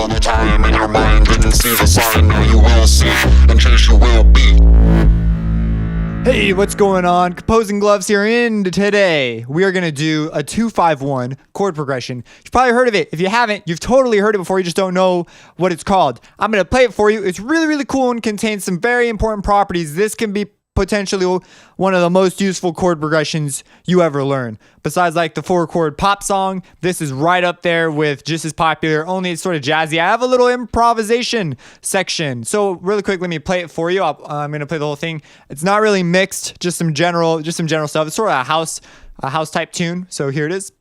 all the time, and your mind didn't see the sign. Now you will see, in case you will be. Hey, what's going on? Composing Gloves here, and today we are going to do a 2-5-1 chord progression. You've probably heard of it. If you haven't, you've totally heard it before, you just don't know what it's called. I'm going to play it for you. It's really, really cool and contains some very important properties. This can be potentially one of the most useful chord progressions you ever learn. Besides like the 4-chord pop song, this is right up there with just as popular, only it's sort of jazzy. I have a little improvisation section. So really quick, let me play it for you. I'm going to play the whole thing. It's not really mixed, just some general stuff. It's sort of a house type tune. So here it is.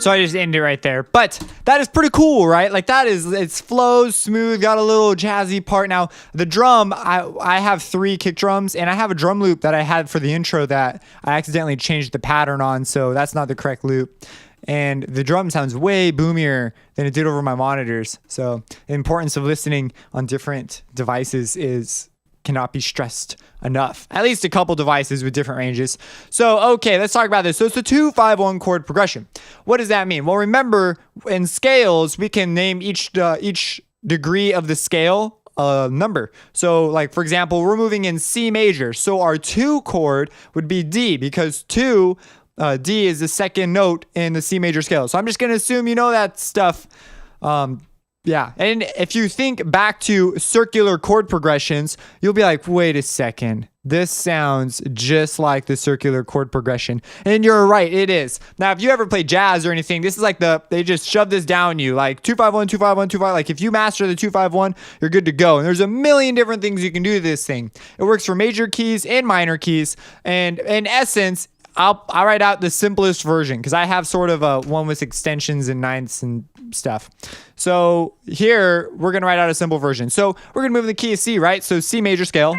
So I just ended it right there. But that is pretty cool, right? Like it's flows smooth, got a little jazzy part. Now the drum, I have 3 kick drums, and I have a drum loop that I had for the intro that I accidentally changed the pattern on, so that's not the correct loop. And the drum sounds way boomier than it did over my monitors. So the importance of listening on different devices cannot be stressed enough. At least a couple devices with different ranges. So, okay, let's talk about this. So it's a 2-5-1 chord progression. What does that mean? Well, remember, in scales, we can name each degree of the scale a number. So, like, for example, we're moving in C major. So our 2 chord would be D, because 2, D is the second note in the C major scale. So I'm just going to assume you know that stuff. Yeah, and if you think back to circular chord progressions, you'll be like, wait a second, this sounds just like the circular chord progression. And you're right, it is. Now, if you ever play jazz or anything, this is like they just shove this down you, like 2-5-1, 2-5-1, 2-5. Like if you master the 2-5-1, you're good to go. And there's a million different things you can do to this thing. It works for major keys and minor keys. And in essence, I'll write out the simplest version because I have sort of a one with extensions and ninths and stuff. So here we're going to write out a simple version. So we're going to move in the key of C, right? So C major scale.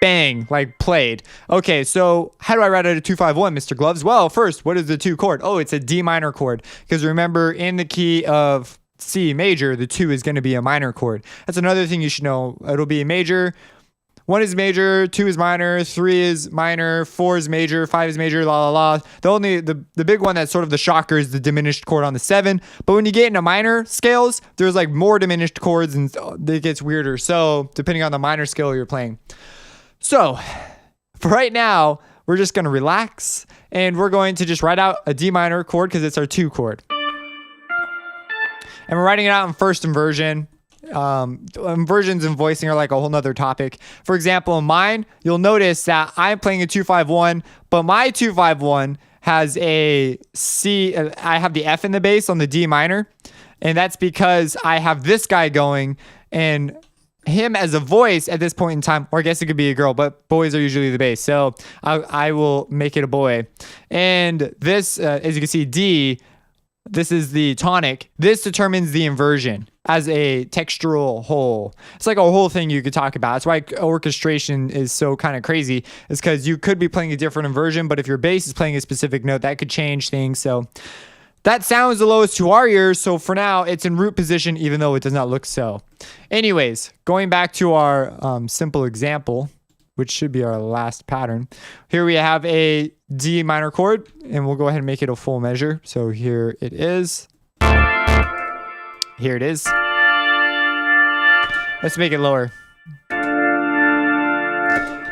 Bang, like played. Okay, so how do I write out a 2-5-1, Mr. Gloves? Well, first, what is the 2 chord? Oh, it's a D minor chord. Because remember, in the key of C major, the 2 is going to be a minor chord. That's another thing you should know. It'll be a major. 1 is major, 2 is minor, 3 is minor, 4 is major, 5 is major, la la la. The big one that's sort of the shocker is the diminished chord on the 7. But when you get into minor scales, there's like more diminished chords and it gets weirder. So depending on the minor scale you're playing. So for right now, we're just going to relax and we're going to just write out a D minor chord because it's our 2 chord. And we're writing it out in first inversion. Inversions and voicing are like a whole nother topic. For example, in mine, you'll notice that I'm playing a 2-5-1, but my 2-5-1 has a C. I have the F in the bass on the D minor, and that's because I have this guy going and him as a voice at this point in time, or I guess it could be a girl, but boys are usually the bass. So I will make it a boy. And this, as you can see, D, this is the tonic. This determines the inversion as a textural whole. It's like a whole thing you could talk about. That's why orchestration is so kind of crazy. It's because you could be playing a different inversion, but if your bass is playing a specific note, that could change things. So that sounds the lowest to our ears. So for now, it's in root position, even though it does not look so. Anyways, going back to our simple example, which should be our last pattern. Here we have a D minor chord, and we'll go ahead and make it a full measure. So here it is. Here it is. Let's make it lower.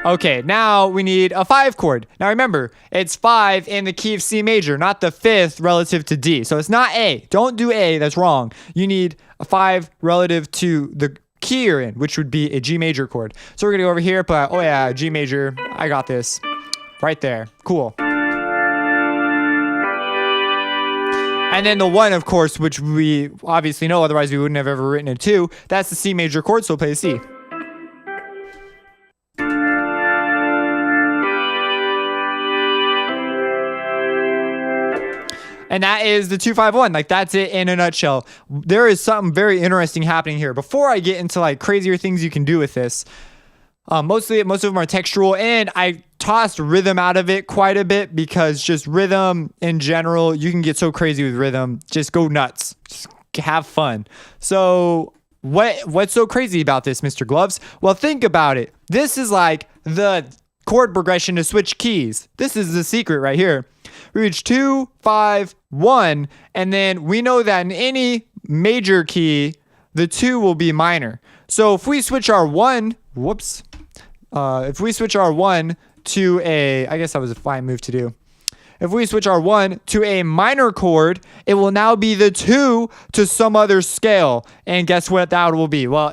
Okay, now we need a 5 chord. Now remember, it's 5 in the key of C major, not the 5th relative to D. So it's not A. Don't do A, that's wrong. You need a 5 relative to the key you're in, which would be a G major chord. So we're gonna go over here, but oh yeah, G major, I got this. right there. Cool. And then the 1, of course, which we obviously know, otherwise we wouldn't have ever written a 2. That's the C major chord, so we'll play a C. And that is the 2-5-1. Like, that's it in a nutshell. There is something very interesting happening here. Before I get into like crazier things you can do with this, most of them are textural, and I tossed rhythm out of it quite a bit because just rhythm in general, you can get so crazy with rhythm. Just go nuts. Just have fun. So what's so crazy about this, Mr. Gloves? Well, think about it. This is like the chord progression to switch keys. This is the secret right here. We reach 2, 5, 1, and then we know that in any major key, the 2 will be minor. So if we switch our 1, if we switch our 1 to a, I guess that was a fine move to do. If we switch our 1 to a minor chord, it will now be the 2 to some other scale. And guess what that will be? Well,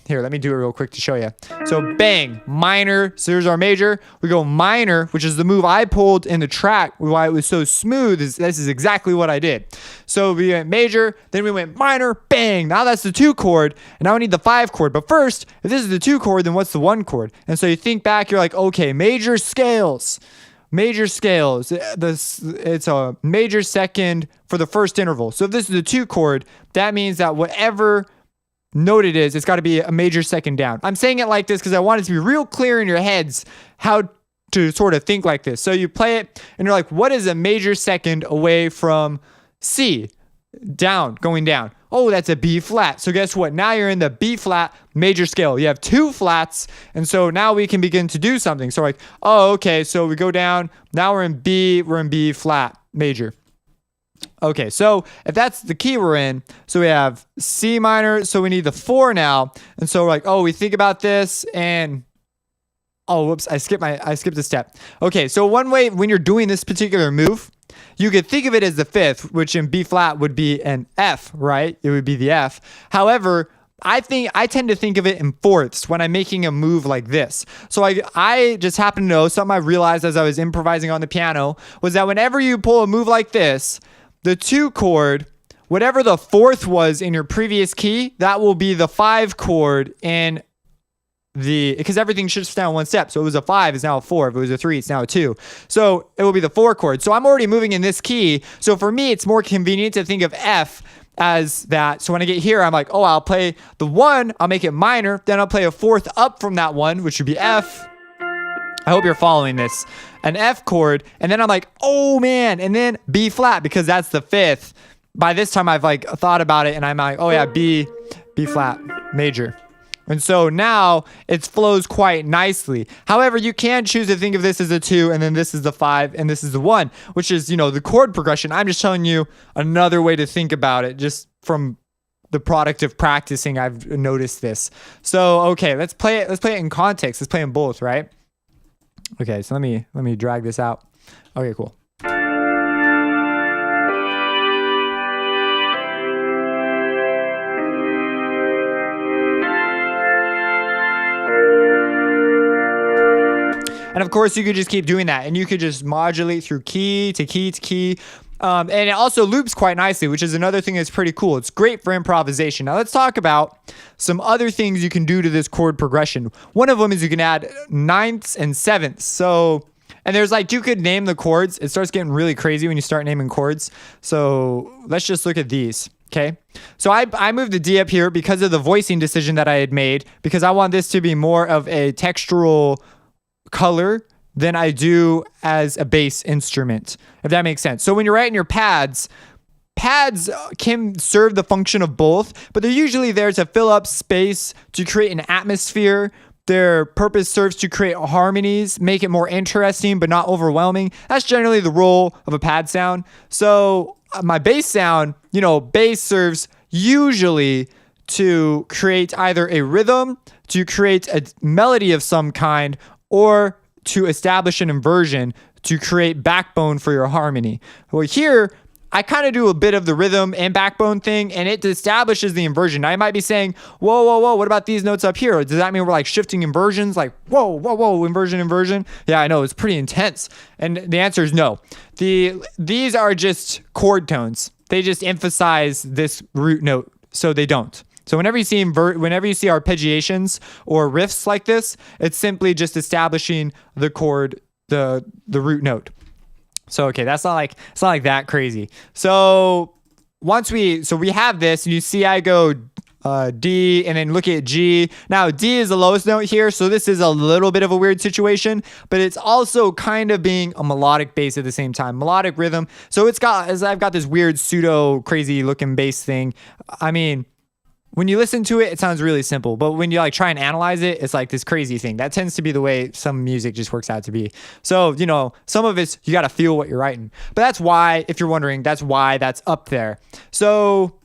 here, let me do it real quick to show you. So bang, minor. So here's our major. We go minor, which is the move I pulled in the track. Why it was so smooth this is exactly what I did. So we went major, then we went minor, bang. Now that's the 2 chord. And now we need the 5 chord. But first, if this is the 2 chord, then what's the 1 chord? And so you think back, you're like, okay, major scales. Major scales, it's a major second for the first interval. So if this is a 2 chord, that means that whatever note it is, it's got to be a major second down. I'm saying it like this because I want it to be real clear in your heads how to sort of think like this. So you play it and you're like, what is a major second away from C? Down, going down. Oh, that's a B flat. So guess what? Now you're in the B flat major scale. You have 2 flats. And so now we can begin to do something. So like, oh, okay. So we go down. Now we're in B flat major. Okay. So if that's the key we're in, so we have C minor. So we need the 4 now. And so we're like, oh, we think about this and oh, whoops. I skipped a step. Okay. So one way when you're doing this particular move, you could think of it as the 5th, which in B flat would be an F, right? It would be the F. However, I tend to think of it in 4ths when I'm making a move like this. So I just happen to know something I realized as I was improvising on the piano was that whenever you pull a move like this, the 2 chord, whatever the 4th was in your previous key, that will be the 5 chord in because everything shifts down 1 step. So it was a 5, it's now a 4. If it was a 3, it's now a 2. So it will be the 4 chord. So I'm already moving in this key. So for me, it's more convenient to think of F as that. So when I get here, I'm like, oh, I'll play the 1, I'll make it minor. Then I'll play a 4th up from that 1, which would be F. I hope you're following this. An F chord. And then I'm like, oh man. And then B flat, because that's the 5th. By this time, I've like thought about it and I'm like, oh yeah, B flat major. And so now it flows quite nicely. However, you can choose to think of this as a 2 and then this is the 5 and this is the 1, which is, the chord progression. I'm just telling you another way to think about it just from the product of practicing. I've noticed this. So, okay, let's play it. Let's play it in context. Let's play them both, right? Okay, so let me drag this out. Okay, cool. And of course, you could just keep doing that and you could just modulate through key to key to key. And it also loops quite nicely, which is another thing that's pretty cool. It's great for improvisation. Now let's talk about some other things you can do to this chord progression. One of them is you can add 9ths and 7ths. So, and there's like, you could name the chords. It starts getting really crazy when you start naming chords. So let's just look at these. Okay. So I moved the D up here because of the voicing decision that I had made, because I want this to be more of a textural color than I do as a bass instrument, if that makes sense. So when you're writing your pads can serve the function of both, but they're usually there to fill up space, to create an atmosphere. Their purpose serves to create harmonies, make it more interesting but not overwhelming. That's generally the role of a pad sound. So my bass sound, bass serves usually to create either a rhythm, to create a melody of some kind, or to establish an inversion to create backbone for your harmony. Well, here, I kind of do a bit of the rhythm and backbone thing, and it establishes the inversion. Now, I might be saying, whoa, what about these notes up here? Does that mean we're like shifting inversions? Like, whoa, inversion. Yeah, I know, it's pretty intense. And the answer is no. These are just chord tones. They just emphasize this root note, so they don't. So whenever you see arpeggiations or riffs like this, it's simply just establishing the chord, the root note. So okay, it's not like that crazy. So we have this, and you see I go D and then look at G. Now D is the lowest note here, so this is a little bit of a weird situation, but it's also kind of being a melodic bass at the same time, melodic rhythm. So I've got this weird pseudo crazy looking bass thing. I mean, when you listen to it, it sounds really simple, but when you like try and analyze it, it's like this crazy thing. That tends to be the way some music just works out to be. So, some of it's, you got to feel what you're writing. But that's why, if you're wondering, that's why that's up there. So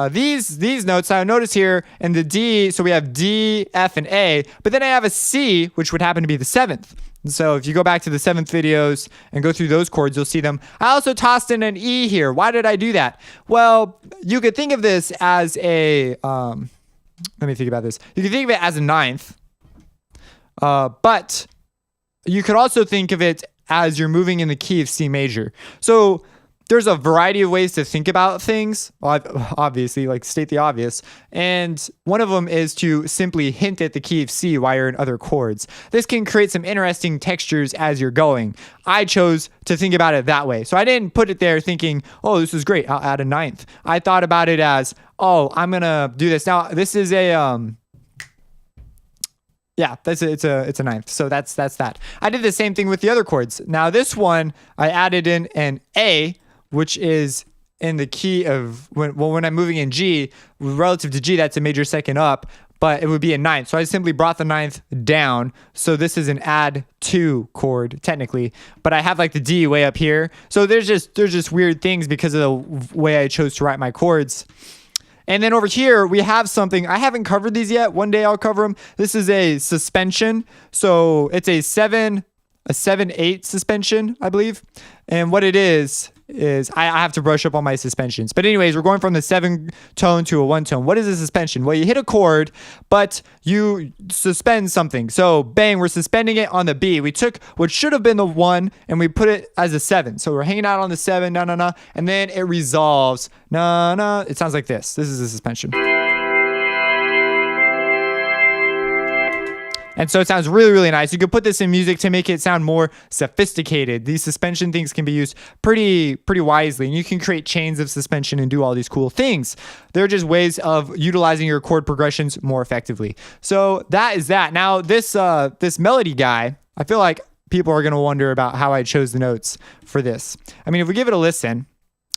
these notes, I notice here in the D, so we have D, F, and A, but then I have a C, which would happen to be the 7th. So if you go back to the 7th videos and go through those chords, you'll see them. I also tossed in an E here. Why did I do that? Well, you could think of this as a, let me think about this. You could think of it as a 9th, but you could also think of it as you're moving in the key of C major. So there's a variety of ways to think about things, obviously, like state the obvious. And one of them is to simply hint at the key of C while you're in other chords. This can create some interesting textures as you're going. I chose to think about it that way. So I didn't put it there thinking, oh, this is great, I'll add a 9th. I thought about it as, oh, I'm going to do this. Now, this is a, yeah, it's a 9th. So that's that. I did the same thing with the other chords. Now, this one, I added in an A, which is in the key of, when I'm moving in G, relative to G, that's a major second up, but it would be a 9th. So I simply brought the 9th down. So this is an add 2 chord, technically, but I have like the D way up here. So there's just weird things because of the way I chose to write my chords. And then over here, we have something, I haven't covered these yet. One day I'll cover them. This is a suspension. So it's a 7/8 suspension, I believe. And what it is I have to brush up on my suspensions. But anyways, we're going from the 7 tone to a 1 tone. What is a suspension? Well, you hit a chord, but you suspend something. So bang, we're suspending it on the B. We took what should have been the 1 and we put it as a 7. So we're hanging out on the 7, na, and then it resolves, na. It sounds like this. This is a suspension. And so it sounds really, really nice. You could put this in music to make it sound more sophisticated. These suspension things can be used pretty wisely, and you can create chains of suspension and do all these cool things. They're just ways of utilizing your chord progressions more effectively. So that is that. Now, this melody guy, I feel like people are going to wonder about how I chose the notes for this. I mean, if we give it a listen.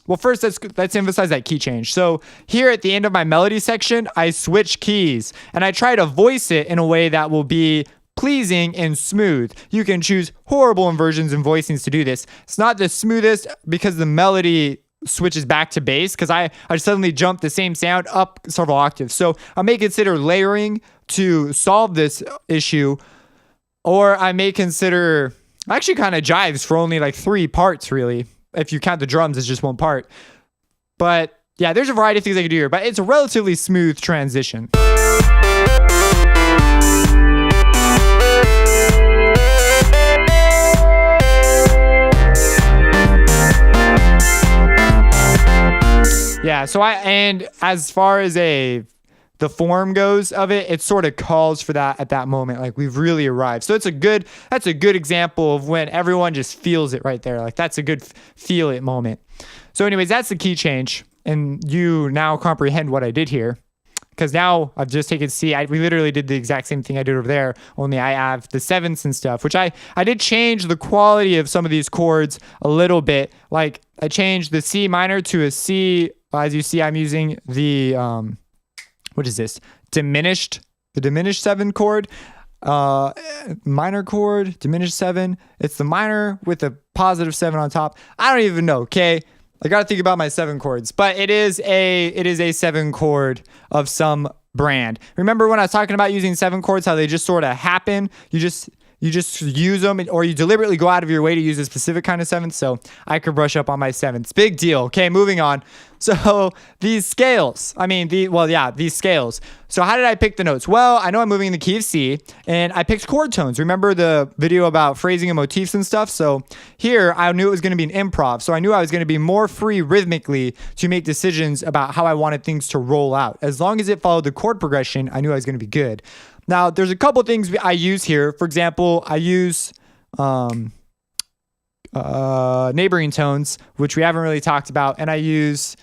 Well, first, let's emphasize that key change. So here at the end of my melody section, I switch keys and I try to voice it in a way that will be pleasing and smooth. You can choose horrible inversions and voicings to do this. It's not the smoothest because the melody switches back to bass because I suddenly jump the same sound up several octaves. So I may consider layering to solve this issue, or I may consider, actually kind of jives for only like 3 parts really. If you count the drums as just 1 part. But yeah, there's a variety of things I can do here, but it's a relatively smooth transition. Yeah, so and as far as the form goes of it, it sort of calls for that at that moment. Like we've really arrived. So that's a good example of when everyone just feels it right there. Like that's a good feel it moment. So anyways, that's the key change. And you now comprehend what I did here. Because now I've just taken C. We literally did the exact same thing I did over there, only I have the 7ths and stuff, which I did change the quality of some of these chords a little bit. Like I changed the C minor to a C. As you see, I'm using the, what is this? The diminished 7 chord, minor chord, diminished 7. It's the minor with a positive 7 on top. I don't even know. Okay. I got to think about my 7 chords, but it is a 7 chord of some brand. Remember when I was talking about using 7 chords, how they just sort of happen? You you just use them, or you deliberately go out of your way to use a specific kind of seventh. So I could brush up on my sevenths. Big deal. Okay, moving on. So these scales, these scales. So how did I pick the notes? Well, I know I'm moving in the key of C, and I picked chord tones. Remember the video about phrasing and motifs and stuff? So here I knew it was going to be an improv. So I knew I was going to be more free rhythmically to make decisions about how I wanted things to roll out. As long as it followed the chord progression, I knew I was going to be good. Now, there's a couple things I use here. For example, I use neighboring tones, which we haven't really talked about. And I use,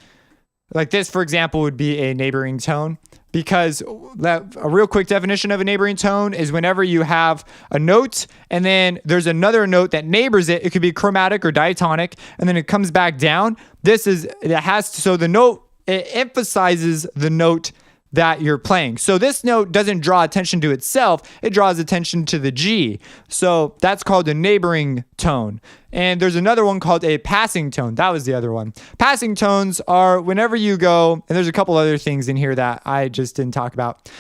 like this, for example, would be a neighboring tone. Because a real quick definition of a neighboring tone is whenever you have a note and then there's another note that neighbors it. It could be chromatic or diatonic, and then it comes back down. So the note, it emphasizes the note that you're playing. So this note doesn't draw attention to itself, it draws attention to the G. So that's called a neighboring tone. And there's another one called a passing tone. That was the other one. Passing tones are whenever you go, and there's a couple other things in here that I just didn't talk about.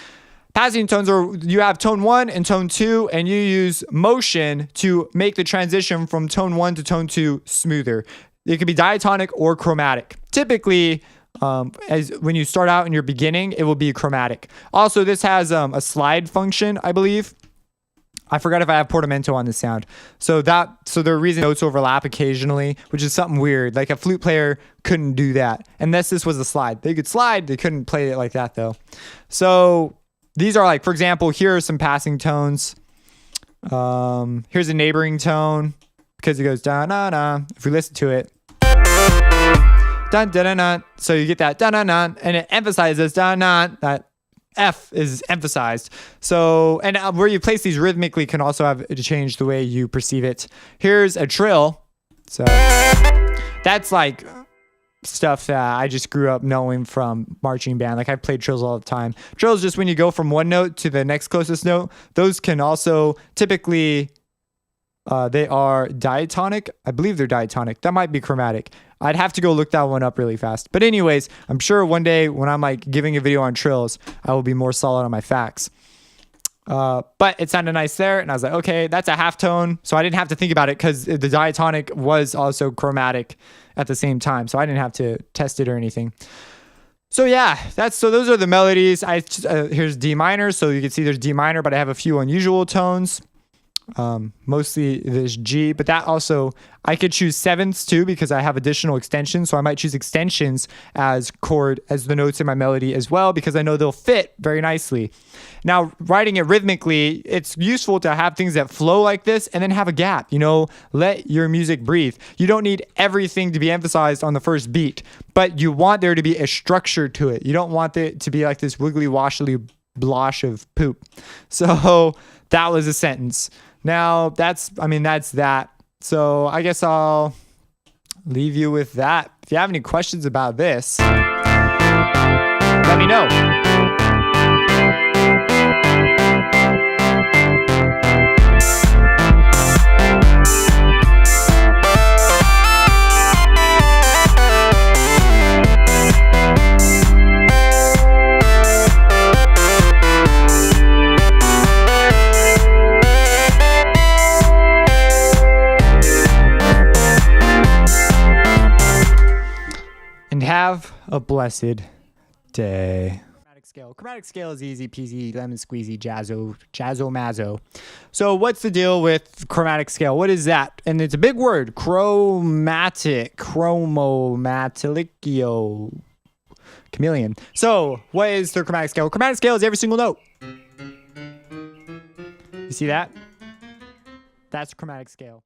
Passing tones are, you have tone 1 and tone 2, and you use motion to make the transition from tone 1 to tone 2 smoother. It could be diatonic or chromatic. Typically, as when you start out in your beginning, it will be chromatic. Also, this has a slide function, I believe. I forgot if I have portamento on the sound. So the reason notes overlap occasionally, which is something weird. Like a flute player couldn't do that unless this was a slide. They could slide, they couldn't play it like that though. So these are like, for example, here are some passing tones. Here's a neighboring tone because it goes da na na. If we listen to it. Dun, dun, dun, dun. So you get that dun, dun, dun, and it emphasizes dun, dun, that F is emphasized. So, and where you place these rhythmically can also have to change the way you perceive it. Here's a trill. So that's like stuff that I just grew up knowing from marching band. Like I played trills all the time. Trills just when you go from one note to the next closest note. Those can also typically, they are diatonic. I believe they're diatonic. That might be chromatic. I'd have to go look that one up really fast. But anyways, I'm sure one day when I'm like giving a video on trills, I will be more solid on my facts. But it sounded nice there. And I was like, okay, that's a half tone. So I didn't have to think about it because the diatonic was also chromatic at the same time. So I didn't have to test it or anything. So yeah, those are the melodies. Here's D minor. So you can see there's D minor, but I have a few unusual tones. Mostly this G, but that also, I could choose sevenths too because I have additional extensions. So I might choose extensions as the notes in my melody as well because I know they'll fit very nicely. Now, writing it rhythmically, it's useful to have things that flow like this and then have a gap, let your music breathe. You don't need everything to be emphasized on the first beat, but you want there to be a structure to it. You don't want it to be like this wiggly washly blosh of poop. So that was a sentence. Now that's that. So I guess I'll leave you with that. If you have any questions about this, let me know. Have a blessed day. Chromatic scale is easy peasy, lemon squeezy, jazzo mazzo. So what's the deal with chromatic scale? What is that? And it's a big word. Chromatic. Chromomatilicio. Chameleon. So what is the chromatic scale? Chromatic scale is every single note. You see that? That's chromatic scale.